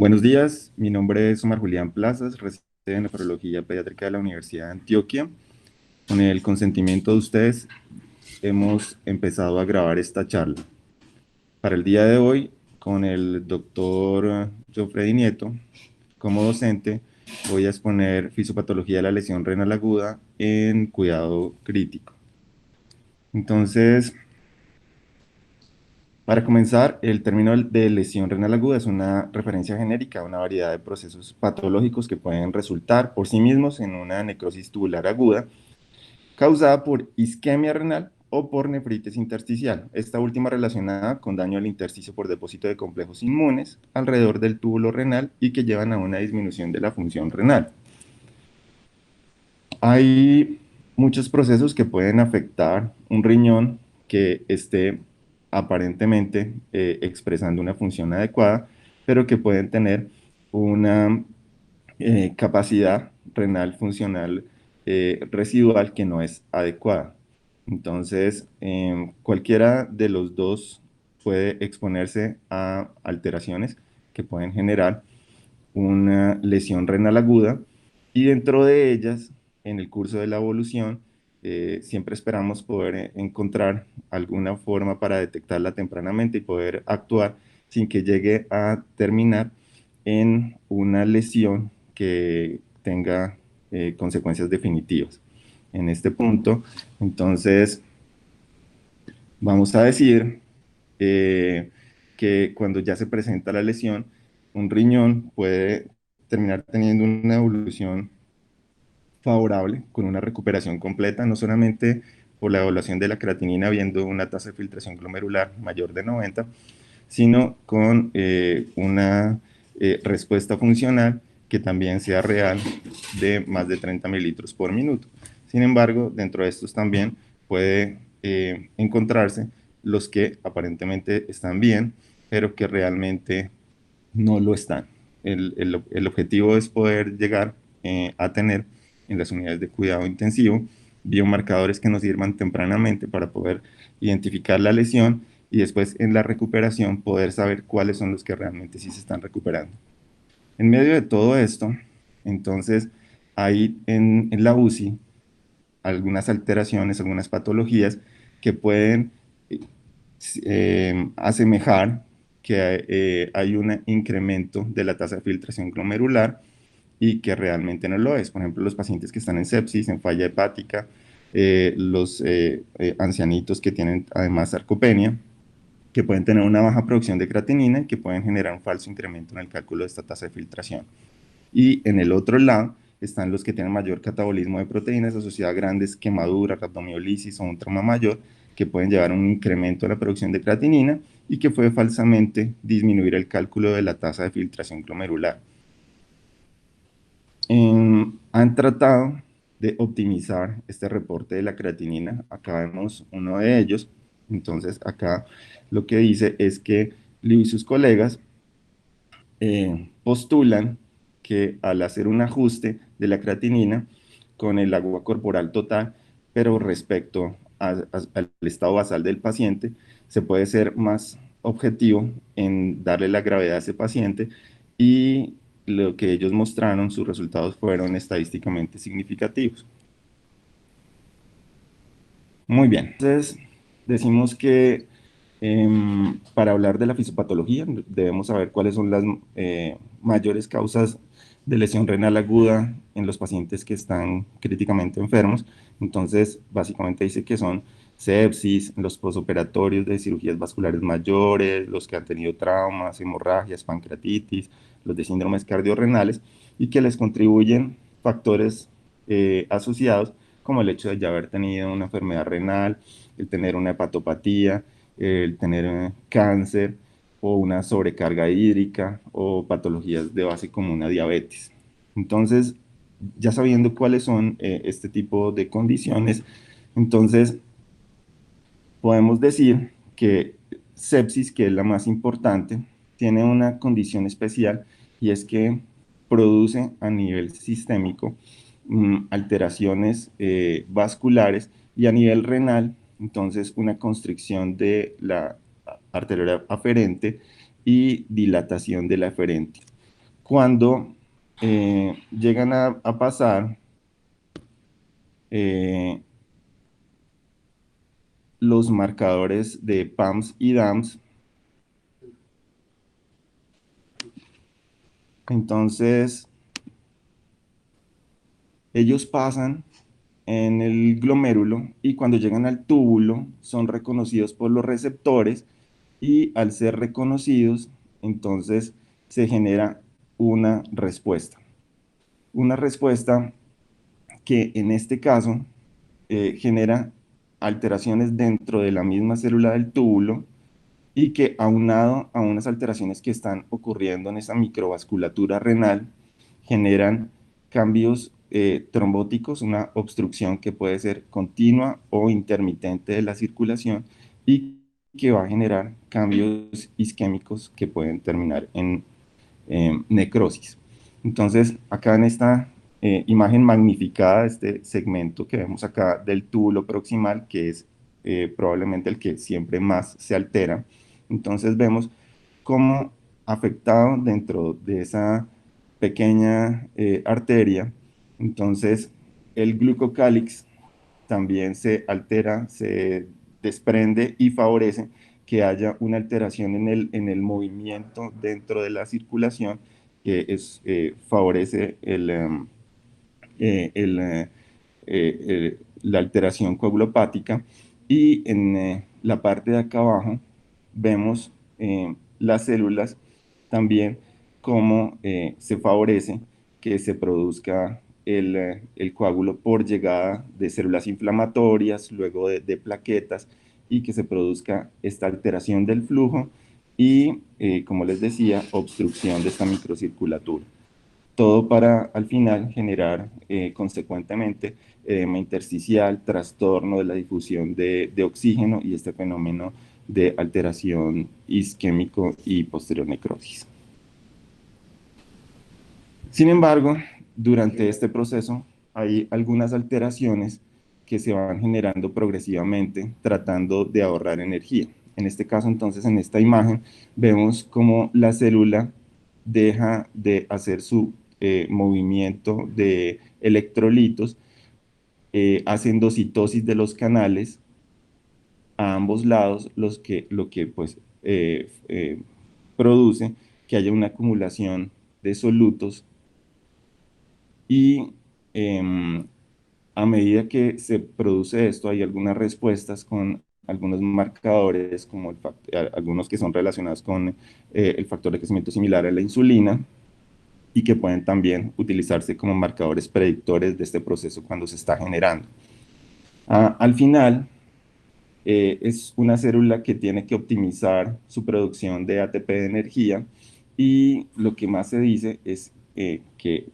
Buenos días, mi nombre es Omar Julián Plazas, residente en Nefrología Pediátrica de la Universidad de Antioquia. Con el consentimiento de ustedes, hemos empezado a grabar esta charla. Para el día de hoy, con el doctor Jofredi Nieto, como docente, voy a exponer fisiopatología de la lesión renal aguda en cuidado crítico. Entonces, para comenzar, el término de lesión renal aguda es una referencia genérica a una variedad de procesos patológicos que pueden resultar por sí mismos en una necrosis tubular aguda causada por isquemia renal o por nefritis intersticial, esta última relacionada con daño al intersticio por depósito de complejos inmunes alrededor del túbulo renal y que llevan a una disminución de la función renal. Hay muchos procesos que pueden afectar un riñón que esté aparentemente expresando una función adecuada, pero que pueden tener una capacidad renal funcional residual que no es adecuada. Entonces, cualquiera de los dos puede exponerse a alteraciones que pueden generar una lesión renal aguda y dentro de ellas, en el curso de la evolución, siempre esperamos poder encontrar alguna forma para detectarla tempranamente y poder actuar sin que llegue a terminar en una lesión que tenga consecuencias definitivas. En este punto, entonces, vamos a decir eh, que cuando ya se presenta la lesión, un riñón puede terminar teniendo una evolución favorable con una recuperación completa, no solamente por la evaluación de la creatinina viendo una tasa de filtración glomerular mayor de 90, sino con una respuesta funcional que también sea real de más de 30 mililitros por minuto. Sin embargo, dentro de estos también puede encontrarse los que aparentemente están bien, pero que realmente no lo están. El objetivo es poder llegar a tener en las unidades de cuidado intensivo biomarcadores que nos sirvan tempranamente para poder identificar la lesión y después en la recuperación poder saber cuáles son los que realmente sí se están recuperando. En medio de todo esto, entonces, hay en la UCI algunas alteraciones, algunas patologías que pueden asemejar que hay un incremento de la tasa de filtración glomerular y que realmente no lo es. Por ejemplo, los pacientes que están en sepsis, en falla hepática, los ancianitos que tienen además sarcopenia, que pueden tener una baja producción de creatinina y que pueden generar un falso incremento en el cálculo de esta tasa de filtración. Y en el otro lado están los que tienen mayor catabolismo de proteínas asociadas a grandes quemaduras, rabdomiolisis o un trauma mayor, que pueden llevar a un incremento de la producción de creatinina y que puede falsamente disminuir el cálculo de la tasa de filtración glomerular. Han tratado de optimizar este reporte de la creatinina. Acá vemos uno de ellos. Entonces, acá lo que dice es que Liu y sus colegas postulan que al hacer un ajuste de la creatinina con el agua corporal total, pero respecto al estado basal del paciente, se puede ser más objetivo en darle la gravedad a ese paciente y lo que ellos mostraron, sus resultados fueron estadísticamente significativos. Muy bien. Entonces, decimos que para hablar de la fisiopatología debemos saber cuáles son las mayores causas de lesión renal aguda en los pacientes que están críticamente enfermos. Entonces, básicamente dice que son sepsis, los posoperatorios de cirugías vasculares mayores, los que han tenido traumas, hemorragias, pancreatitis, los de síndromes cardiorrenales y que les contribuyen factores asociados como el hecho de ya haber tenido una enfermedad renal, el tener una hepatopatía, el tener cáncer o una sobrecarga hídrica o patologías de base como una diabetes. Entonces, ya sabiendo cuáles son este tipo de condiciones, entonces podemos decir que sepsis, que es la más importante, tiene una condición especial y es que produce a nivel sistémico alteraciones vasculares y a nivel renal, entonces una constricción de la arteria aferente y dilatación de la aferente. Cuando llegan a pasar eh, los marcadores de PAMS y DAMS, entonces ellos pasan en el glomérulo y cuando llegan al túbulo son reconocidos por los receptores y al ser reconocidos, entonces se genera una respuesta. Una respuesta que en este caso genera alteraciones dentro de la misma célula del túbulo y que aunado a unas alteraciones que están ocurriendo en esa microvasculatura renal, generan cambios trombóticos, una obstrucción que puede ser continua o intermitente de la circulación y que va a generar cambios isquémicos que pueden terminar en necrosis. Entonces, acá en esta imagen magnificada, este segmento que vemos acá del túbulo proximal, que es probablemente el que siempre más se altera, entonces vemos cómo afectado dentro de esa pequeña arteria, entonces el glucocálix también se altera, se desprende y favorece que haya una alteración en el movimiento dentro de la circulación que favorece el, la alteración coagulopática. Y en la parte de acá abajo vemos las células también cómo se favorece que se produzca el coágulo por llegada de células inflamatorias, luego de plaquetas, y que se produzca esta alteración del flujo y, como les decía, obstrucción de esta microcirculatura. Todo para al final generar consecuentemente edema intersticial, trastorno de la difusión de oxígeno y este fenómeno de alteración isquémico y posterior necrosis. Sin embargo, durante este proceso hay algunas alteraciones que se van generando progresivamente tratando de ahorrar energía. En este caso, entonces, en esta imagen, vemos cómo la célula deja de hacer su movimiento de electrolitos, hace endocitosis de los canales a ambos lados, lo que pues, produce que haya una acumulación de solutos y a medida que se produce esto, hay algunas respuestas con algunos marcadores, como algunos que son relacionados con el factor de crecimiento similar a la insulina y que pueden también utilizarse como marcadores predictores de este proceso cuando se está generando. Al final, es una célula que tiene que optimizar su producción de ATP de energía y lo que más se dice es que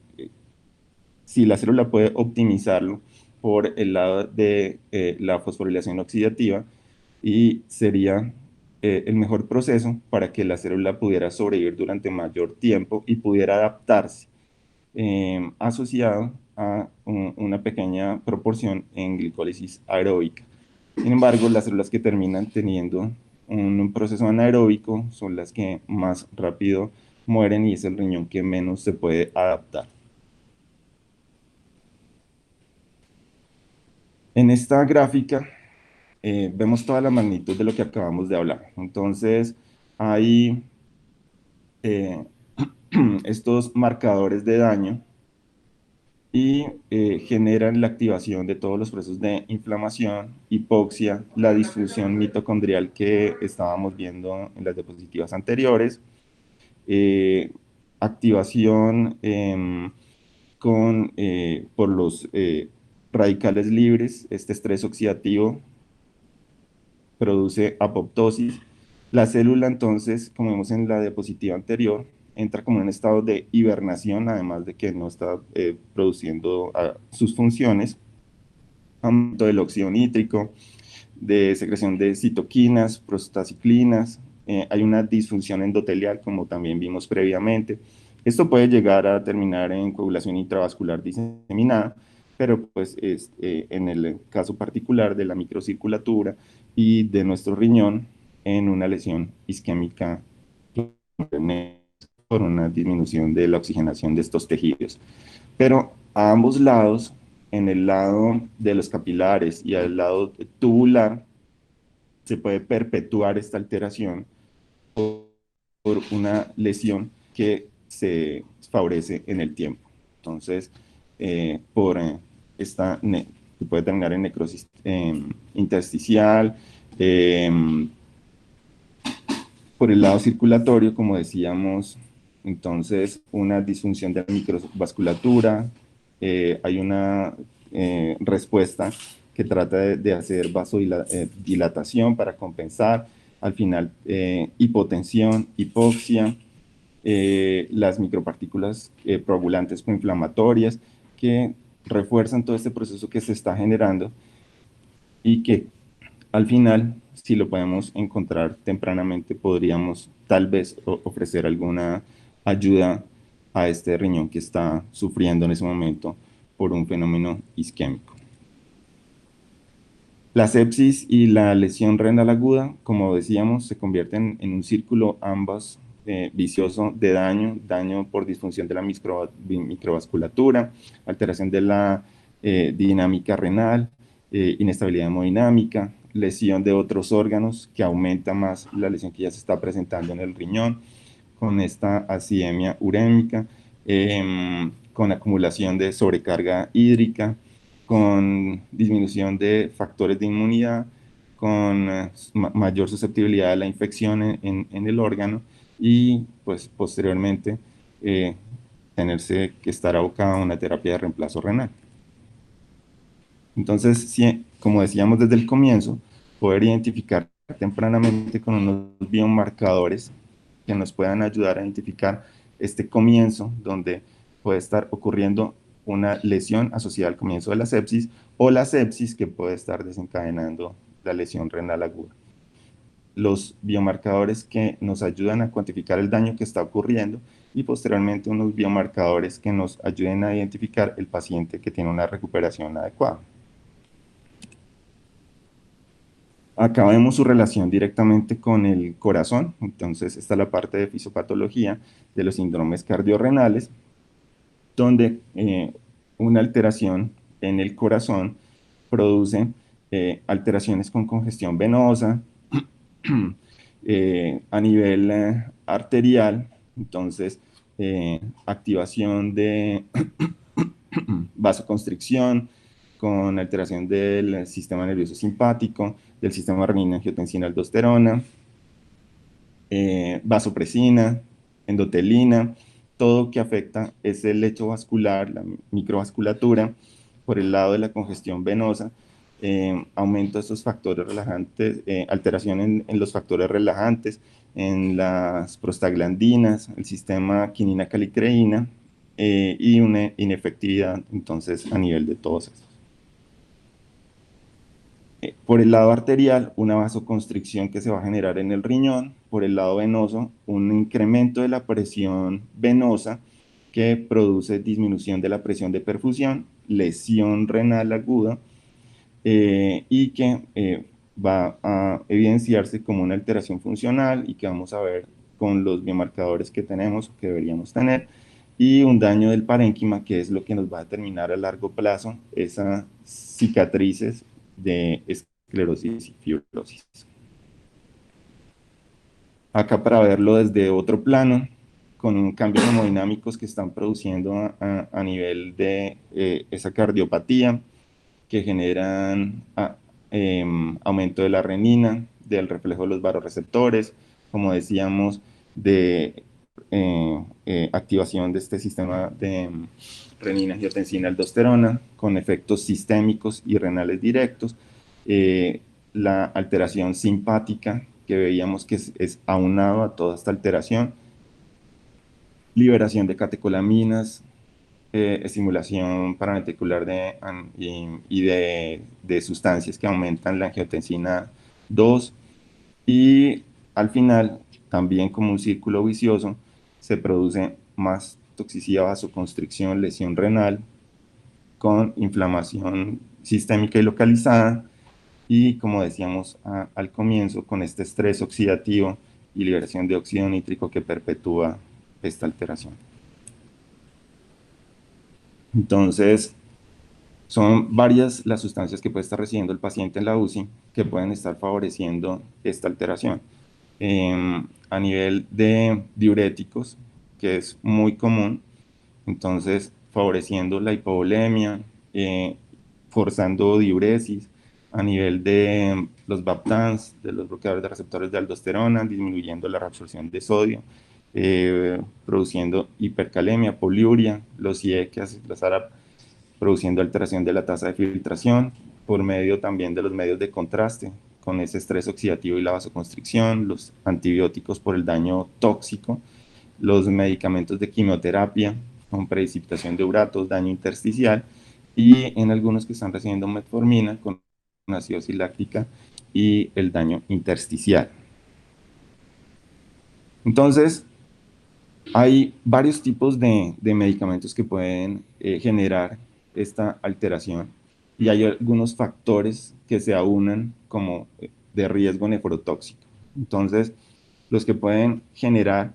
si la célula puede optimizarlo por el lado de la fosforilación oxidativa y sería el mejor proceso para que la célula pudiera sobrevivir durante mayor tiempo y pudiera adaptarse asociado a una pequeña proporción en glicólisis aeróbica. Sin embargo, las células que terminan teniendo un proceso anaeróbico son las que más rápido mueren y es el riñón que menos se puede adaptar. En esta gráfica vemos toda la magnitud de lo que acabamos de hablar. Entonces, hay eh, estos marcadores de daño y generan la activación de todos los procesos de inflamación, hipoxia, la disfunción mitocondrial que estábamos viendo en las diapositivas anteriores, eh, activación por los radicales libres, este estrés oxidativo produce apoptosis. La célula entonces, como vemos en la diapositiva anterior, entra como en un estado de hibernación, además de que no está produciendo sus funciones, aumento del óxido nítrico, de secreción de citoquinas, prostaciclinas, hay una disfunción endotelial, como también vimos previamente. Esto puede llegar a terminar en coagulación intravascular diseminada, pero pues en el caso particular de la microcirculatura y de nuestro riñón, en una lesión isquémica. por una disminución de la oxigenación de estos tejidos. Pero a ambos lados, en el lado de los capilares y al lado tubular, se puede perpetuar esta alteración por una lesión que se favorece en el tiempo. Entonces, por esta, se puede terminar en necrosis intersticial, eh, por el lado circulatorio, como decíamos, entonces una disfunción de la microvasculatura, hay una respuesta que trata de hacer vasodilatación para compensar, al final hipotensión, hipoxia, las micropartículas coagulantes proinflamatorias que refuerzan todo este proceso que se está generando y que al final, si lo podemos encontrar tempranamente, podríamos tal vez ofrecer alguna ayuda a este riñón que está sufriendo en ese momento por un fenómeno isquémico. La sepsis y la lesión renal aguda, como decíamos, se convierten en un círculo ambas vicioso de daño por disfunción de la microvasculatura, alteración de la dinámica renal, inestabilidad hemodinámica, lesión de otros órganos que aumenta más la lesión que ya se está presentando en el riñón, con esta acidemia urémica, con acumulación de sobrecarga hídrica, con disminución de factores de inmunidad, con mayor susceptibilidad a la infección en el órgano y pues posteriormente tenerse que estar abocado a una terapia de reemplazo renal. Entonces, si, como decíamos desde el comienzo, poder identificar tempranamente con unos biomarcadores que nos puedan ayudar a identificar este comienzo donde puede estar ocurriendo una lesión asociada al comienzo de la sepsis o la sepsis que puede estar desencadenando la lesión renal aguda. Los biomarcadores que nos ayudan a cuantificar el daño que está ocurriendo y posteriormente unos biomarcadores que nos ayuden a identificar el paciente que tiene una recuperación adecuada. Acá vemos su relación directamente con el corazón, entonces está la parte de fisiopatología de los síndromes cardiorrenales, donde una alteración en el corazón produce alteraciones con congestión venosa a nivel arterial, entonces activación de vasoconstricción, con alteración del sistema nervioso simpático, del sistema renina-angiotensina-aldosterona, vasopresina, endotelina, todo que afecta ese lecho vascular, la microvasculatura, por el lado de la congestión venosa, aumento de estos factores relajantes, alteración en los factores relajantes, en las prostaglandinas, el sistema quinina-calicreína, y una inefectividad entonces a nivel de todos estos. Por el lado arterial, una vasoconstricción que se va a generar en el riñón. Por el lado venoso, un incremento de la presión venosa que produce disminución de la presión de perfusión, lesión renal aguda, y que va a evidenciarse como una alteración funcional y que vamos a ver con los biomarcadores que tenemos, que deberíamos tener, y un daño del parénquima, que es lo que nos va a determinar a largo plazo esas cicatrices de esclerosis y fibrosis. Acá para verlo desde otro plano, con cambios hemodinámicos que están produciendo a nivel de esa cardiopatía, que generan aumento de la renina, del reflejo de los vasoreceptores, como decíamos, de activación de este sistema de renina-angiotensina-aldosterona, con efectos sistémicos y renales directos, la alteración simpática, que veíamos que es aunado a toda esta alteración, liberación de catecolaminas, estimulación paranarticular de sustancias que aumentan la angiotensina 2 y al final, también como un círculo vicioso, se produce más toxicidad, vasoconstricción, lesión renal con inflamación sistémica y localizada y como decíamos al comienzo, con este estrés oxidativo y liberación de óxido nítrico que perpetúa esta alteración. Entonces, son varias las sustancias que puede estar recibiendo el paciente en la UCI que pueden estar favoreciendo esta alteración. A nivel de diuréticos, que es muy común, entonces favoreciendo la hipovolemia, forzando diuresis, a nivel de los VAPTANs, de los bloqueadores de receptores de aldosterona, disminuyendo la reabsorción de sodio, produciendo hipercalemia, poliuria, los IECAS, los ARAP, produciendo alteración de la tasa de filtración, por medio también de los medios de contraste, con ese estrés oxidativo y la vasoconstricción, los antibióticos por el daño tóxico, los medicamentos de quimioterapia con precipitación de uratos, daño intersticial, y en algunos que están recibiendo metformina con acidosis láctica y el daño intersticial. Entonces, hay varios tipos de medicamentos que pueden generar esta alteración y hay algunos factores que se aunan como de riesgo nefrotóxico. Entonces, los que pueden generar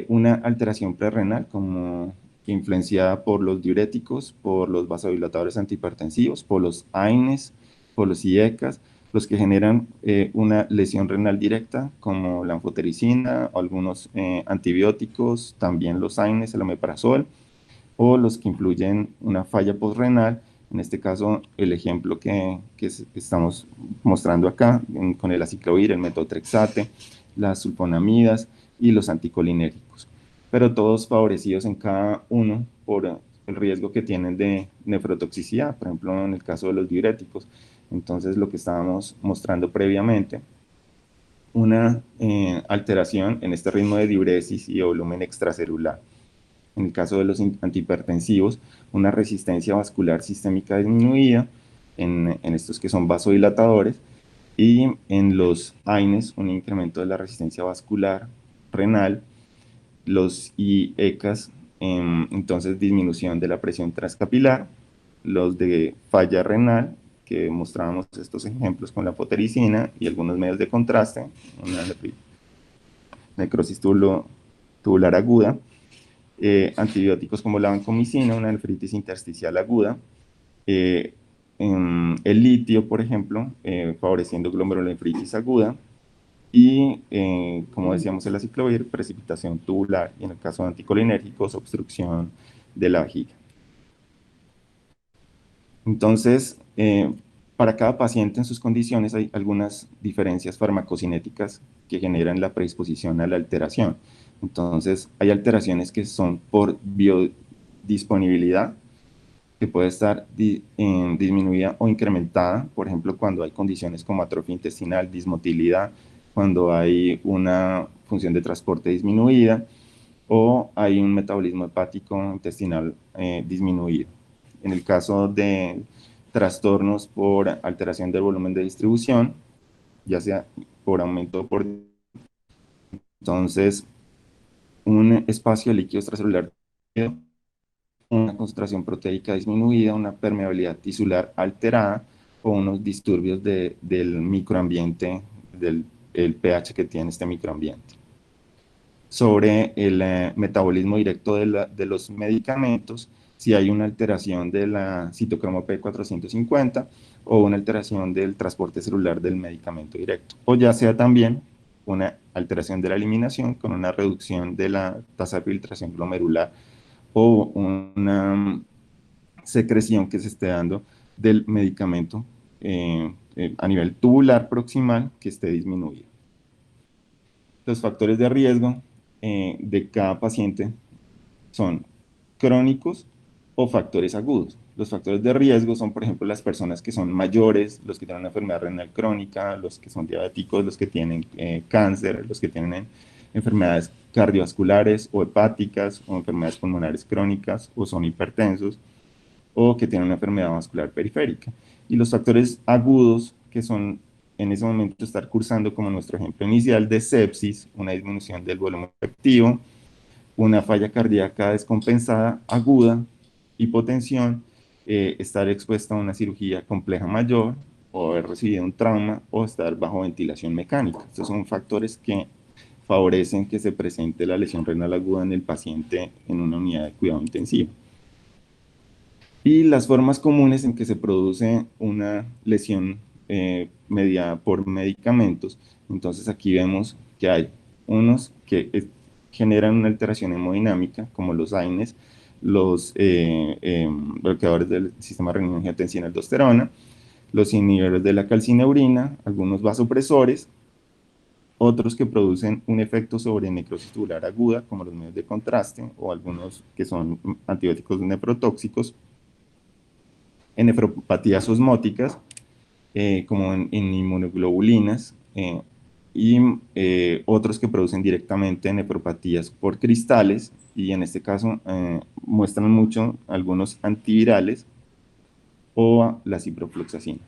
una alteración prerrenal como influenciada por los diuréticos, por los vasodilatadores antihipertensivos, por los AINES, por los IECAS, los que generan una lesión renal directa, como la anfotericina, o algunos antibióticos, también los AINES, el omeprazol, o los que influyen una falla postrenal, en este caso el ejemplo que estamos mostrando acá, con el aciclovir, el metotrexate, las sulfonamidas y los anticolinérgicos, pero todos favorecidos en cada uno por el riesgo que tienen de nefrotoxicidad, por ejemplo en el caso de los diuréticos. Entonces lo que estábamos mostrando previamente, una alteración en este ritmo de diuresis y de volumen extracelular. En el caso de los antihipertensivos, una resistencia vascular sistémica disminuida en estos que son vasodilatadores, y en los AINES un incremento de la resistencia vascular renal, los IECAS, entonces disminución de la presión transcapilar, los de falla renal, que mostrábamos estos ejemplos con la fotericina y algunos medios de contraste, una necrosis tubular aguda, antibióticos como la vancomicina, una nefritis intersticial aguda, eh, el litio, por ejemplo, favoreciendo glomerulonefritis aguda, y, como decíamos, el aciclovir, precipitación tubular, y en el caso de anticolinérgicos, obstrucción de la vejiga. Entonces, para cada paciente en sus condiciones hay algunas diferencias farmacocinéticas que generan la predisposición a la alteración. Entonces, hay alteraciones que son por biodisponibilidad, que puede estar disminuida o incrementada, por ejemplo, cuando hay condiciones como atrofia intestinal, dismotilidad, cuando hay una función de transporte disminuida o hay un metabolismo hepático intestinal disminuido. En el caso de trastornos por alteración del volumen de distribución, ya sea por aumento o por... Entonces, un espacio líquido extracelular, una concentración proteica disminuida, una permeabilidad tisular alterada o unos disturbios del microambiente, del el pH que tiene este microambiente. Sobre el metabolismo directo de los medicamentos, si hay una alteración de la citocromo P450 o una alteración del transporte celular del medicamento directo, o ya sea también una alteración de la eliminación con una reducción de la tasa de filtración glomerular o una secreción que se esté dando del medicamento a nivel tubular proximal que esté disminuido. Los factores de riesgo de cada paciente son crónicos o factores agudos. Los factores de riesgo son, por ejemplo, las personas que son mayores, los que tienen una enfermedad renal crónica, los que son diabéticos, los que tienen cáncer, los que tienen enfermedades cardiovasculares o hepáticas o enfermedades pulmonares crónicas o son hipertensos o que tienen una enfermedad vascular periférica. Y los factores agudos, que son en ese momento estar cursando, como nuestro ejemplo inicial, de sepsis, una disminución del volumen efectivo, una falla cardíaca descompensada aguda, hipotensión, estar expuesto a una cirugía compleja mayor, o haber recibido un trauma, o estar bajo ventilación mecánica. Estos son factores que favorecen que se presente la lesión renal aguda en el paciente en una unidad de cuidado intensivo. Y las formas comunes en que se produce una lesión mediada por medicamentos, entonces aquí vemos que hay unos que generan una alteración hemodinámica, como los AINES, los bloqueadores del sistema renina-angiotensina-aldosterona, los inhibidores de la calcineurina, algunos vasopresores, otros que producen un efecto sobre necrosis tubular aguda, como los medios de contraste, o algunos que son antibióticos neprotóxicos, en nefropatías osmóticas, como en inmunoglobulinas, y otros que producen directamente nefropatías por cristales, y en este caso muestran mucho algunos antivirales o la ciprofloxacina.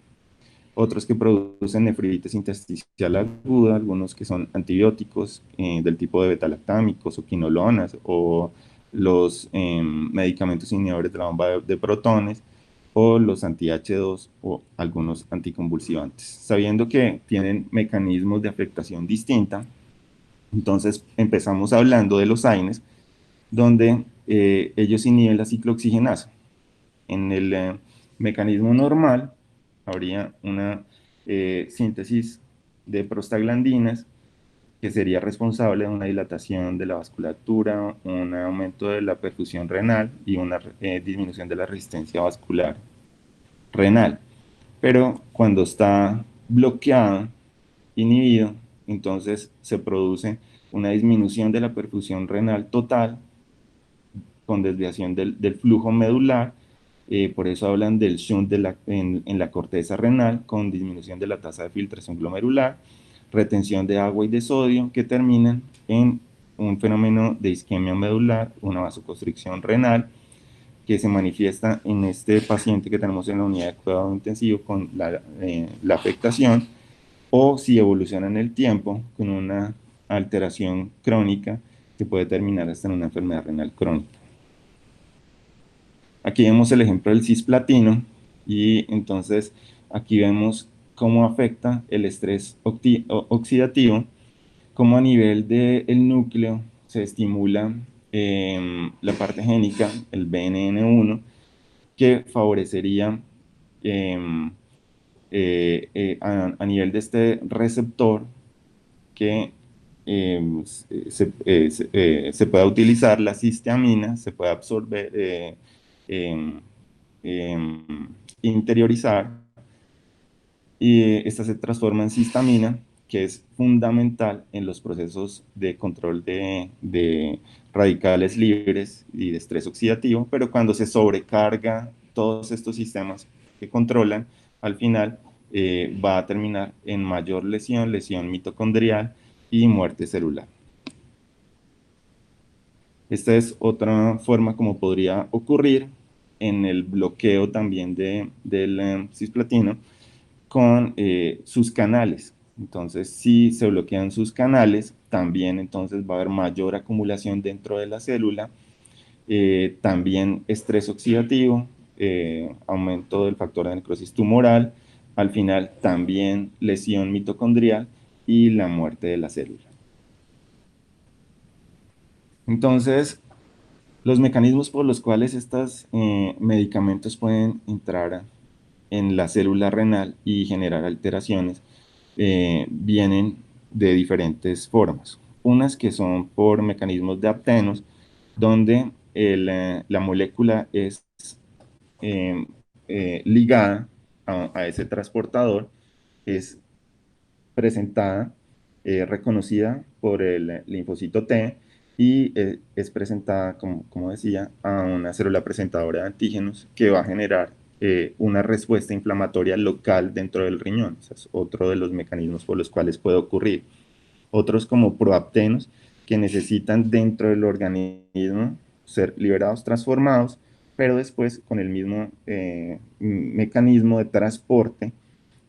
Otros que producen nefritis intersticial aguda, algunos que son antibióticos del tipo de betalactámicos o quinolonas, o los medicamentos inhibidores de la bomba de protones, o los anti-H2 o algunos anticonvulsivantes. Sabiendo que tienen mecanismos de afectación distinta, entonces empezamos hablando de los AINES, donde ellos inhiben la ciclooxigenasa. En el mecanismo normal habría una síntesis de prostaglandinas que sería responsable de una dilatación de la vasculatura, un aumento de la perfusión renal y una disminución de la resistencia vascular renal. Pero cuando está bloqueado, inhibido, entonces se produce una disminución de la perfusión renal total con desviación del flujo medular. Por eso hablan del shunt en la corteza renal, con disminución de la tasa de filtración glomerular, retención de agua y de sodio, que terminan en un fenómeno de isquemia medular, una vasoconstricción renal, que se manifiesta en este paciente que tenemos en la unidad de cuidado intensivo con la afectación, o si evoluciona en el tiempo con una alteración crónica que puede terminar hasta en una enfermedad renal crónica. Aquí vemos el ejemplo del cisplatino, y entonces aquí vemos cómo afecta el estrés oxidativo, cómo a nivel del núcleo se estimula la parte génica, el BNN1, que favorecería a nivel de este receptor que se pueda utilizar la cisteamina, se puede absorber, em, em, interiorizar, y esta se transforma en cistamina, que es fundamental en los procesos de control de radicales libres y de estrés oxidativo, pero cuando se sobrecarga todos estos sistemas que controlan, al final va a terminar en mayor lesión, lesión mitocondrial y muerte celular. Esta es otra forma como podría ocurrir en el bloqueo también del cisplatino con sus canales. Entonces, si se bloquean sus canales, también entonces va a haber mayor acumulación dentro de la célula, también estrés oxidativo, aumento del factor de necrosis tumoral, al final también lesión mitocondrial y la muerte de la célula. Entonces, los mecanismos por los cuales estos medicamentos pueden entrar en la célula renal y generar alteraciones vienen de diferentes formas. Unas que son por mecanismos de aptenos, donde la molécula es eh, ligada a ese transportador, es presentada, reconocida por el linfocito T, y es presentada, como decía, a una célula presentadora de antígenos que va a generar una respuesta inflamatoria local dentro del riñón. Ese es otro de los mecanismos por los cuales puede ocurrir. Otros como proaptenos, que necesitan dentro del organismo ser liberados, transformados, pero después con el mismo mecanismo de transporte,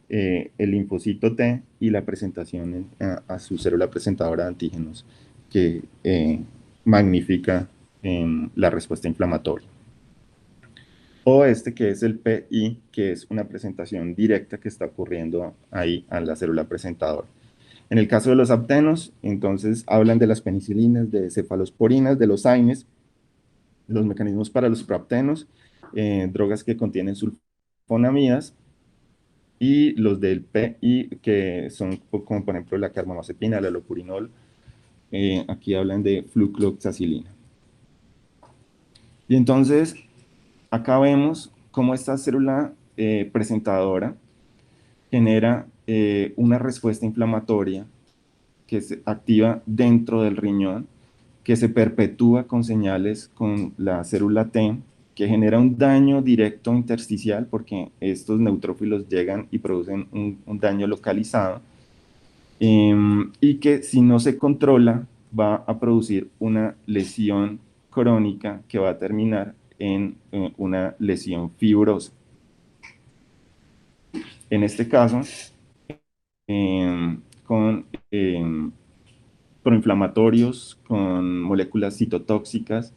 el linfocito T y la presentación a su célula presentadora de antígenos, que magnifica la respuesta inflamatoria. O este que es el PI, que es una presentación directa que está ocurriendo ahí a la célula presentadora. En el caso de los aptenos, entonces hablan de las penicilinas, de cefalosporinas, de los AINES, los mecanismos para los proaptenos, drogas que contienen sulfonamidas, y los del PI, que son como por ejemplo la carbamazepina, la lopurinol, aquí hablan de flucloxacilina. Y entonces acá vemos cómo esta célula presentadora genera una respuesta inflamatoria que se activa dentro del riñón, que se perpetúa con señales con la célula T, que genera un daño directo intersticial porque estos neutrófilos llegan y producen un daño localizado, y que si no se controla va a producir una lesión crónica que va a terminar en una lesión fibrosa. En este caso, con proinflamatorios, con moléculas citotóxicas,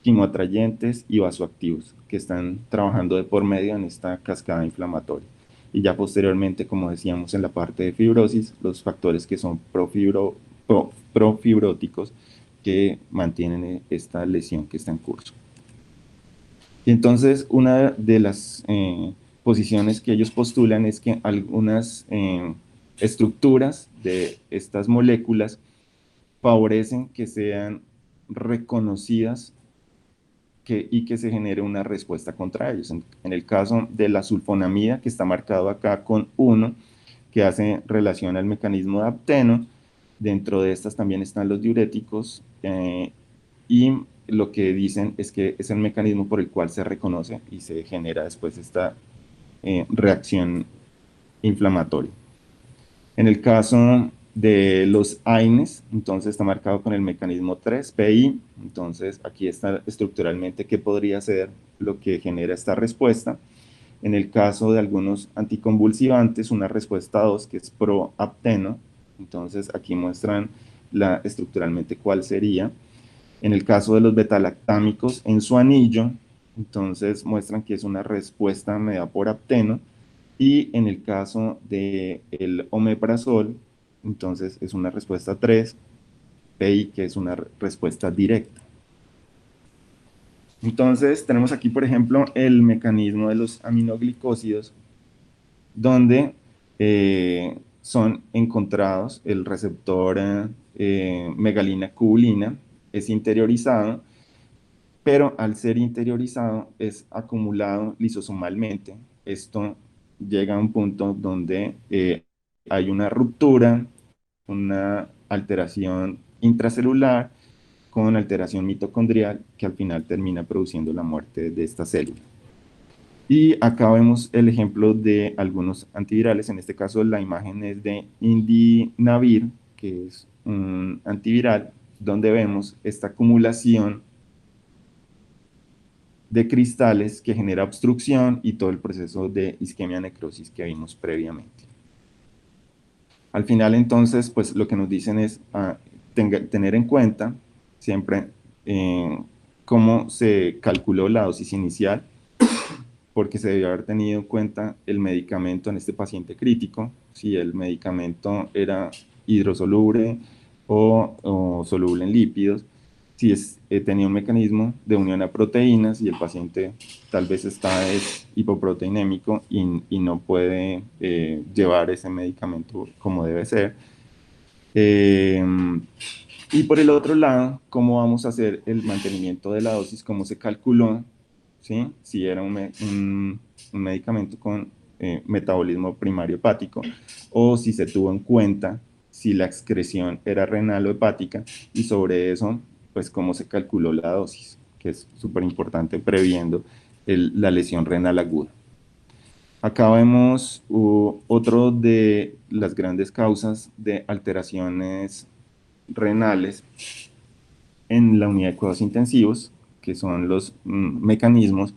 quimoatrayentes y vasoactivos que están trabajando de por medio en esta cascada inflamatoria. Y ya posteriormente, como decíamos en la parte de fibrosis, los factores que son profibróticos que mantienen esta lesión que está en curso. Y entonces, una de las posiciones que ellos postulan es que algunas estructuras de estas moléculas favorecen que sean reconocidas y que se genere una respuesta contra ellos. En el caso de la sulfonamida, que está marcado acá con 1, que hace relación al mecanismo de apteno, dentro de estas también están los diuréticos, y lo que dicen es que es el mecanismo por el cual se reconoce y se genera después esta reacción inflamatoria. En el caso de los AINES, entonces está marcado con el mecanismo 3, PI, entonces aquí está estructuralmente qué podría ser lo que genera esta respuesta. En el caso de algunos anticonvulsivantes, una respuesta 2 que es proapteno, entonces aquí muestran estructuralmente cuál sería. En el caso de los betalactámicos en su anillo, entonces muestran que es una respuesta mediada por apteno. Y en el caso del omeprazol, entonces es una respuesta 3, PI, que es una respuesta directa. Entonces tenemos aquí, por ejemplo, el mecanismo de los aminoglicósidos, donde son encontrados el receptor megalina-cubulina, es interiorizado, pero al ser interiorizado es acumulado lisosomalmente. Esto llega a un punto donde hay una ruptura, una alteración intracelular con alteración mitocondrial que al final termina produciendo la muerte de esta célula. Y acá vemos el ejemplo de algunos antivirales. En este caso la imagen es de Indinavir, que es un antiviral, donde vemos esta acumulación de cristales que genera obstrucción y todo el proceso de isquemia necrosis que vimos previamente. Al final, entonces, pues lo que nos dicen es tener en cuenta siempre cómo se calculó la dosis inicial, porque se debió haber tenido en cuenta el medicamento en este paciente crítico, si el medicamento era hidrosoluble o soluble en lípidos, si tenía un mecanismo de unión a proteínas y el paciente tal vez es hipoproteinémico y no puede llevar ese medicamento como debe ser. Eh, y por el otro lado, ¿cómo vamos a hacer el mantenimiento de la dosis? ¿Cómo se calculó? ¿Sí? Si era un medicamento con metabolismo primario hepático o si se tuvo en cuenta si la excreción era renal o hepática, y sobre eso, pues cómo se calculó la dosis, que es súper importante previendo la lesión renal aguda. Acá vemos otro de las grandes causas de alteraciones renales en la unidad de cuidados intensivos, que son los mecanismos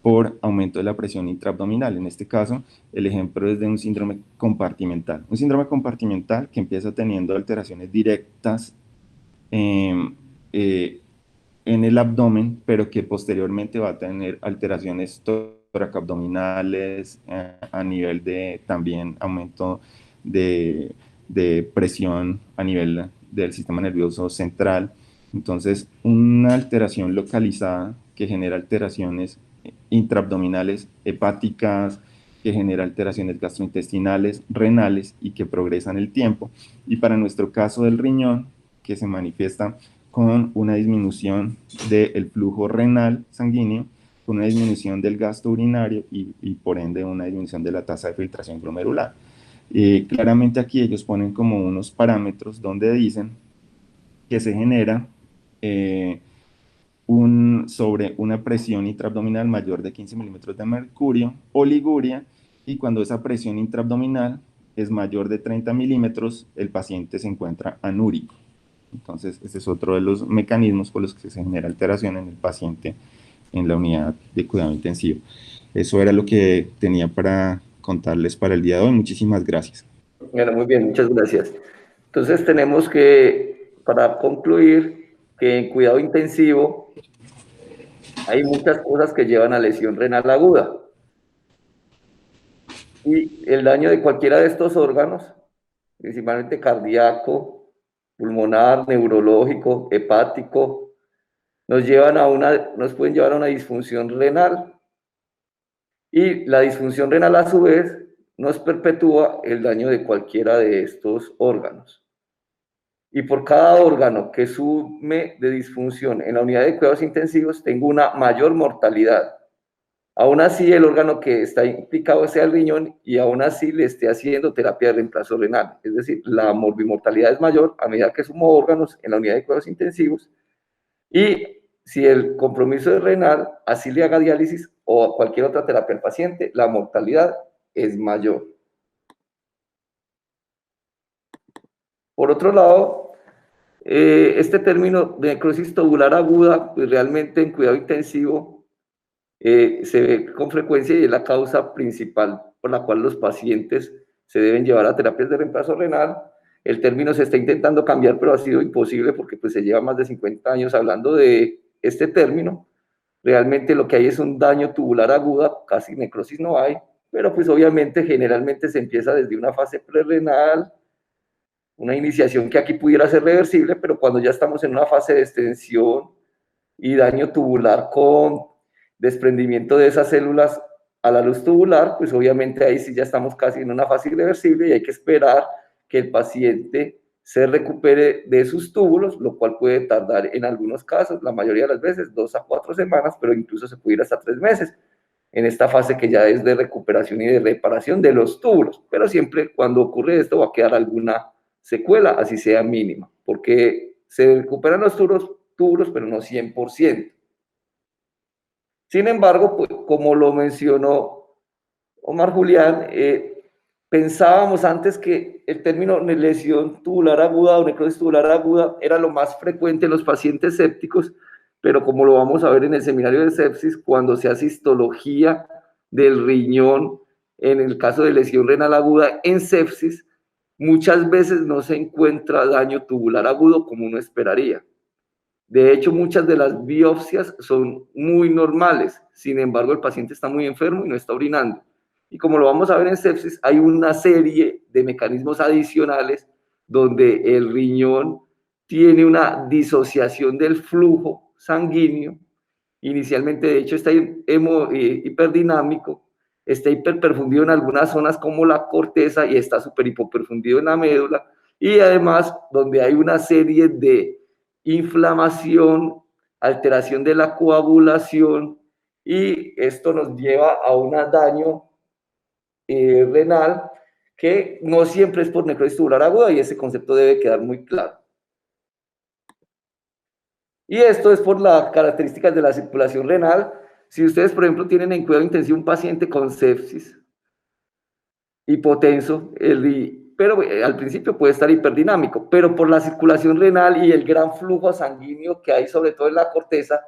por aumento de la presión intraabdominal. En este caso, el ejemplo es de un síndrome compartimental. Un síndrome compartimental que empieza teniendo alteraciones directas eh, eh, en el abdomen, pero que posteriormente va a tener alteraciones toracoabdominales a nivel de también aumento de de presión a nivel del sistema nervioso central. Entonces, una alteración localizada que genera alteraciones intraabdominales, hepáticas, que genera alteraciones gastrointestinales, renales y que progresan el tiempo. Y para nuestro caso del riñón, que se manifiesta con una disminución del flujo renal sanguíneo, con una disminución del gasto urinario y por ende una disminución de la tasa de filtración glomerular. Claramente aquí ellos ponen como unos parámetros donde dicen que se genera sobre una presión intraabdominal mayor de 15 milímetros de mercurio, oliguria, y cuando esa presión intraabdominal es mayor de 30 milímetros, el paciente se encuentra anúrico. Entonces, ese es otro de los mecanismos por los que se genera alteración en el paciente en la unidad de cuidado intensivo. Eso era lo que tenía para contarles para el día de hoy. Muchísimas gracias. Bueno, muy bien, muchas gracias. Entonces tenemos que, para concluir, que en cuidado intensivo hay muchas cosas que llevan a lesión renal aguda. Y el daño de cualquiera de estos órganos, principalmente cardíaco, pulmonar, neurológico, hepático, nos pueden llevar a una disfunción renal. Y la disfunción renal, a su vez, nos perpetúa el daño de cualquiera de estos órganos. Y por cada órgano que sume de disfunción en la unidad de cuidados intensivos, tengo una mayor mortalidad. Aún así, el órgano que está implicado sea el riñón y aún así le esté haciendo terapia de reemplazo renal. Es decir, la morbimortalidad es mayor a medida que sumo órganos en la unidad de cuidados intensivos. Y si el compromiso es renal, así le haga diálisis o cualquier otra terapia al paciente, la mortalidad es mayor. Por otro lado, este término de necrosis tubular aguda, pues realmente en cuidado intensivo se ve con frecuencia y es la causa principal por la cual los pacientes se deben llevar a terapias de reemplazo renal. El término se está intentando cambiar, pero ha sido imposible porque pues, se lleva más de 50 años hablando de este término. Realmente lo que hay es un daño tubular aguda, casi necrosis no hay, pero pues obviamente generalmente se empieza desde una fase prerrenal, una iniciación que aquí pudiera ser reversible, pero cuando ya estamos en una fase de extensión y daño tubular con desprendimiento de esas células a la luz tubular, pues obviamente ahí sí ya estamos casi en una fase irreversible y hay que esperar que el paciente se recupere de sus túbulos, lo cual puede tardar en algunos casos, la mayoría de las veces, 2 a 4 semanas, pero incluso se puede ir hasta 3 meses en esta fase que ya es de recuperación y de reparación de los túbulos, pero siempre cuando ocurre esto va a quedar alguna secuela, así sea mínima, porque se recuperan los túbulos pero no 100%. Sin embargo, pues, como lo mencionó Omar Julián, pensábamos antes que el término lesión tubular aguda o necrosis tubular aguda era lo más frecuente en los pacientes sépticos, pero como lo vamos a ver en el seminario de sepsis, cuando se hace histología del riñón, en el caso de lesión renal aguda en sepsis, muchas veces no se encuentra daño tubular agudo como uno esperaría. De hecho, muchas de las biopsias son muy normales, sin embargo, el paciente está muy enfermo y no está orinando. Y como lo vamos a ver en sepsis, hay una serie de mecanismos adicionales donde el riñón tiene una disociación del flujo sanguíneo. Inicialmente, de hecho, está hiperdinámico, está hiperperfundido en algunas zonas como la corteza y está súper hipoperfundido en la médula. Y además, donde hay una serie de inflamación, alteración de la coagulación, y esto nos lleva a un daño renal que no siempre es por necrosis tubular aguda y ese concepto debe quedar muy claro. Y esto es por las características de la circulación renal. Si ustedes, por ejemplo, tienen en cuidado intensivo un paciente con sepsis, hipotenso, pero al principio puede estar hiperdinámico, pero por la circulación renal y el gran flujo sanguíneo que hay, sobre todo en la corteza,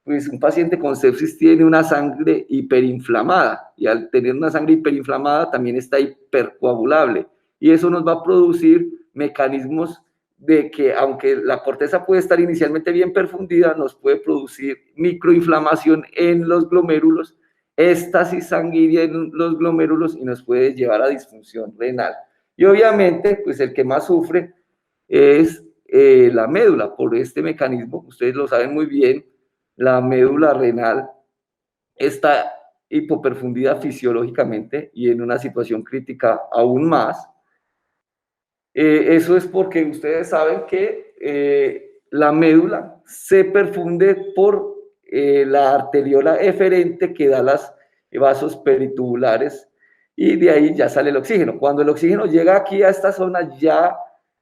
pues un paciente con sepsis tiene una sangre hiperinflamada y al tener una sangre hiperinflamada también está hipercoagulable y eso nos va a producir mecanismos de que aunque la corteza puede estar inicialmente bien perfundida, nos puede producir microinflamación en los glomérulos, éstasis sanguínea en los glomérulos y nos puede llevar a disfunción renal. Y obviamente, pues el que más sufre es la médula, por este mecanismo. Ustedes lo saben muy bien, la médula renal está hipoperfundida fisiológicamente y en una situación crítica aún más. Eso es porque ustedes saben que la médula se perfunde por la arteriola eferente que da las vasos peritubulares y de ahí ya sale el oxígeno. Cuando el oxígeno llega aquí a esta zona ya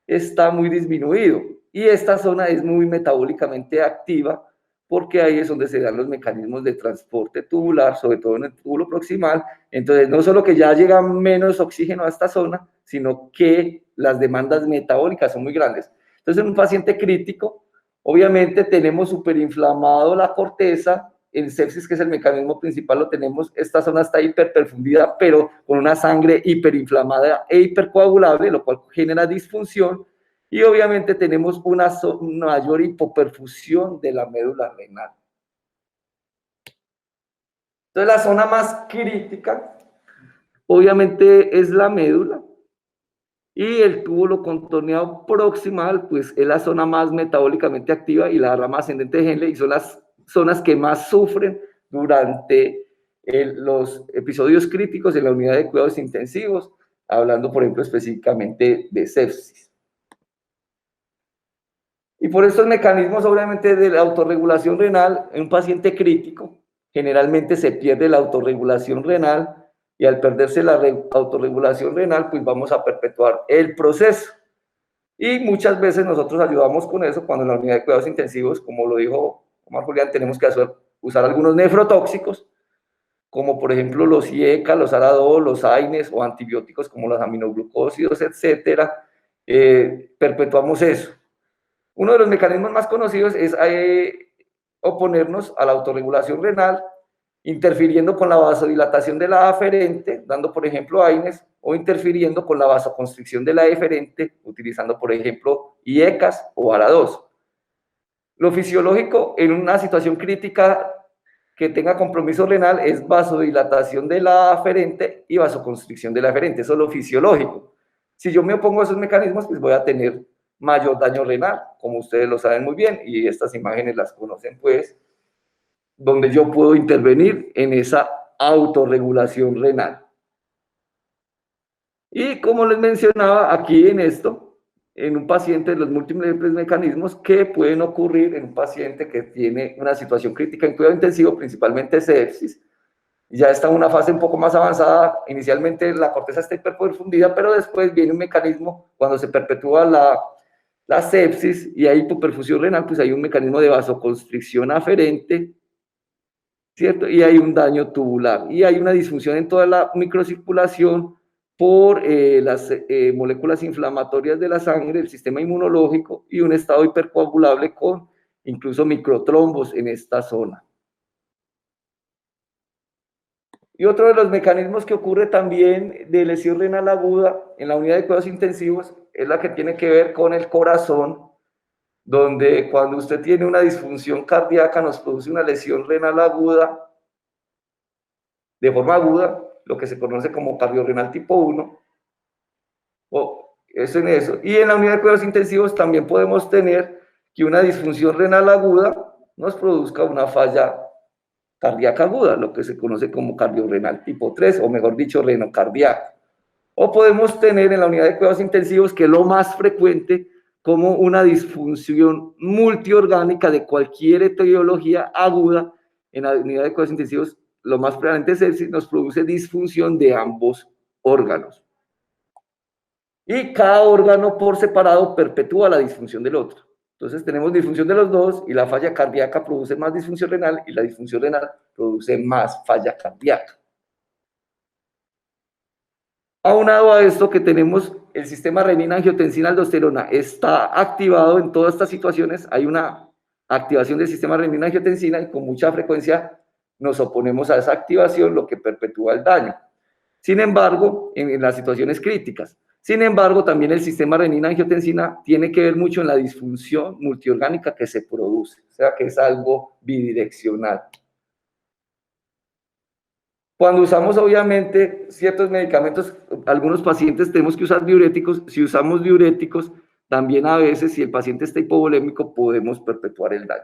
está muy disminuido y esta zona es muy metabólicamente activa porque ahí es donde se dan los mecanismos de transporte tubular, sobre todo en el túbulo proximal. Entonces, no solo que ya llega menos oxígeno a esta zona, sino que las demandas metabólicas son muy grandes. Entonces, en un paciente crítico, obviamente tenemos superinflamado la corteza, en sepsis, que es el mecanismo principal, lo tenemos, esta zona está hiperperfundida, pero con una sangre hiperinflamada e hipercoagulable, lo cual genera disfunción, y obviamente tenemos una mayor hipoperfusión de la médula renal. Entonces, la zona más crítica, obviamente, es la médula, y el túbulo contorneado proximal, pues es la zona más metabólicamente activa y la rama ascendente de Henle, y son las zonas que más sufren durante los episodios críticos en la unidad de cuidados intensivos, hablando, por ejemplo, específicamente de sepsis. Y por estos mecanismos, obviamente, de la autorregulación renal, en un paciente crítico, generalmente se pierde la autorregulación renal, y al perderse la autorregulación renal, pues vamos a perpetuar el proceso. Y muchas veces nosotros ayudamos con eso cuando en la unidad de cuidados intensivos, como lo dijo Omar Julián, tenemos que usar algunos nefrotóxicos, como por ejemplo los IECA, los ARA-2, los AINES o antibióticos como los aminoglucósidos, etcétera. Perpetuamos eso. Uno de los mecanismos más conocidos es oponernos a la autorregulación renal, interfiriendo con la vasodilatación de la aferente, dando por ejemplo AINES, o interfiriendo con la vasoconstricción de la eferente, utilizando por ejemplo IECAS o ARA-2. Lo fisiológico en una situación crítica que tenga compromiso renal es vasodilatación de la aferente y vasoconstricción de la eferente, eso es lo fisiológico. Si yo me opongo a esos mecanismos, pues voy a tener mayor daño renal, como ustedes lo saben muy bien, y estas imágenes las conocen pues, donde yo puedo intervenir en esa autorregulación renal. Y como les mencionaba aquí en esto, en un paciente, los múltiples mecanismos que pueden ocurrir en un paciente que tiene una situación crítica en cuidado intensivo, principalmente sepsis, ya está en una fase un poco más avanzada, inicialmente la corteza está hiperperfundida, pero después viene un mecanismo, cuando se perpetúa la sepsis y hay hipoperfusión renal, pues hay un mecanismo de vasoconstricción aferente, ¿cierto? Y hay un daño tubular, y hay una disfunción en toda la microcirculación por las moléculas inflamatorias de la sangre, el sistema inmunológico, y un estado hipercoagulable con incluso microtrombos en esta zona. Y otro de los mecanismos que ocurre también de lesión renal aguda en la unidad de cuidados intensivos es la que tiene que ver con el corazón, donde cuando usted tiene una disfunción cardíaca nos produce una lesión renal aguda, de forma aguda, lo que se conoce como cardiorrenal tipo 1, o eso en eso. Y en la unidad de cuidados intensivos también podemos tener que una disfunción renal aguda nos produzca una falla cardíaca aguda, lo que se conoce como cardiorrenal tipo 3, o mejor dicho, renocardíaco. O podemos tener en la unidad de cuidados intensivos, que es lo más frecuente, como una disfunción multiorgánica de cualquier etiología aguda. En la unidad de cuidados intensivos, lo más frecuente es sepsis, nos produce disfunción de ambos órganos. Y cada órgano por separado perpetúa la disfunción del otro. Entonces tenemos disfunción de los dos, y la falla cardíaca produce más disfunción renal, y la disfunción renal produce más falla cardíaca. Aunado a esto, que tenemos el sistema renina-angiotensina-aldosterona está activado en todas estas situaciones, hay una activación del sistema renina-angiotensina, y con mucha frecuencia nos oponemos a esa activación, lo que perpetúa el daño. Sin embargo, en las situaciones críticas. Sin embargo, también el sistema renina-angiotensina tiene que ver mucho en la disfunción multiorgánica que se produce, o sea que es algo bidireccional. Cuando usamos obviamente ciertos medicamentos, algunos pacientes tenemos que usar diuréticos. Si usamos diuréticos, también a veces si el paciente está hipovolémico podemos perpetuar el daño.